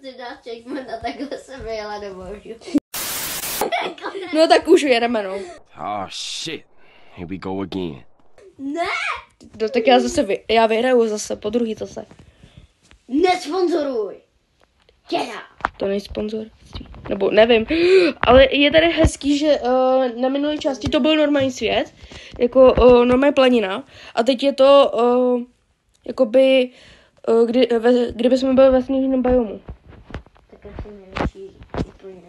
si dáš checkpoint a takhle jsem vyjela domů. No tak už jedeme, no. Oh shit. Here we go again. Ne! No tak já vyhraju zase, po druhý zase. Nesponzoruj! Děda! To není sponzor. Nebo nevím. Ale je tady hezký, že na minulé části to byl normální svět. Jako normální planina. A teď je to jakoby kdyby jsme byli ve sněžném biomu. Tak já jsem nejlepší úplně.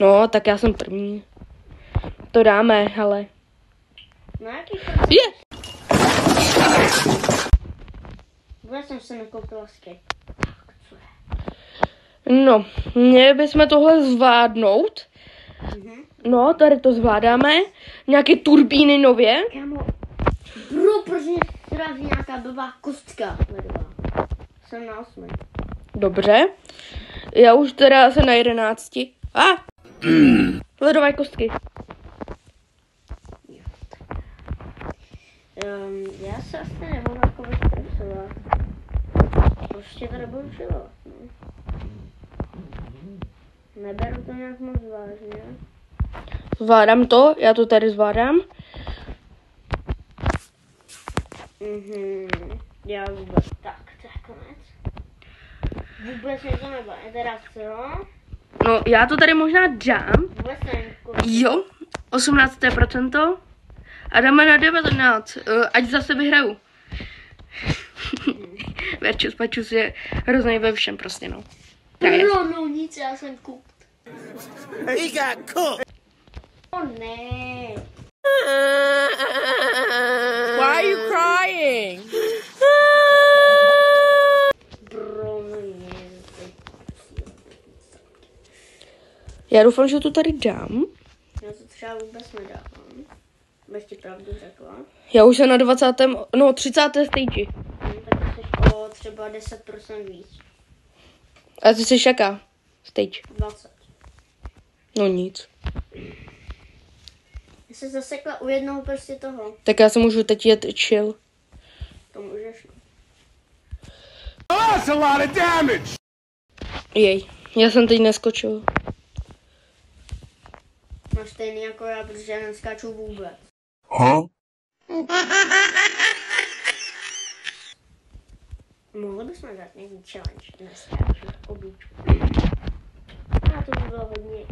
No, tak já jsem první. To dáme, hele. No jaký Je! Vůbec jsem se nekoupila skate. Co je? No, měli bychom tohle zvládnout. No, tady to zvládáme. Nějaké turbíny nově. Kámo, bro, proč mě srazí nějaká blbá kostka ledová? Jsem na 8. Dobře. Já už teda jsem na 11. Ledové kostky. Já se asi nebudu jako vystresovat. Prostě to nebudu žilovat, no. Neberu to nějak moc vážně. Zvládám to, já to tady zvládám. Já vůbec tak, to je konec. Vůbec mě to nebaví, teda co? No, já to tady možná dám. Vůbec nevím, Jo, 18%. A dáme na 19, ať zase vyhraju. Verčus Pačus je hrozný ve všem prostě, no. No nic, já jsem kup. He got cooked. Ne. Why are you crying? Bro, no ne. Já doufám, že to tady dám. Já to třeba vůbec nedávám. Bych ti pravdu řekla. Já už jsem na 30. stage. Tak jsi o třeba 10% víc. A ty jsi jaká stage? 20. No nic. Já se zasekla u jednoho prostě toho. Tak já se můžu teď jet chill. To můžeš. Oh, that's a lot of damage. Jej, já jsem teď neskočil. Máš stejný jako já, protože já neskáču vůbec. Huh? Mohli bychom dát nějaký challenge. Neskáču oblíčku. A to by bylo hodně.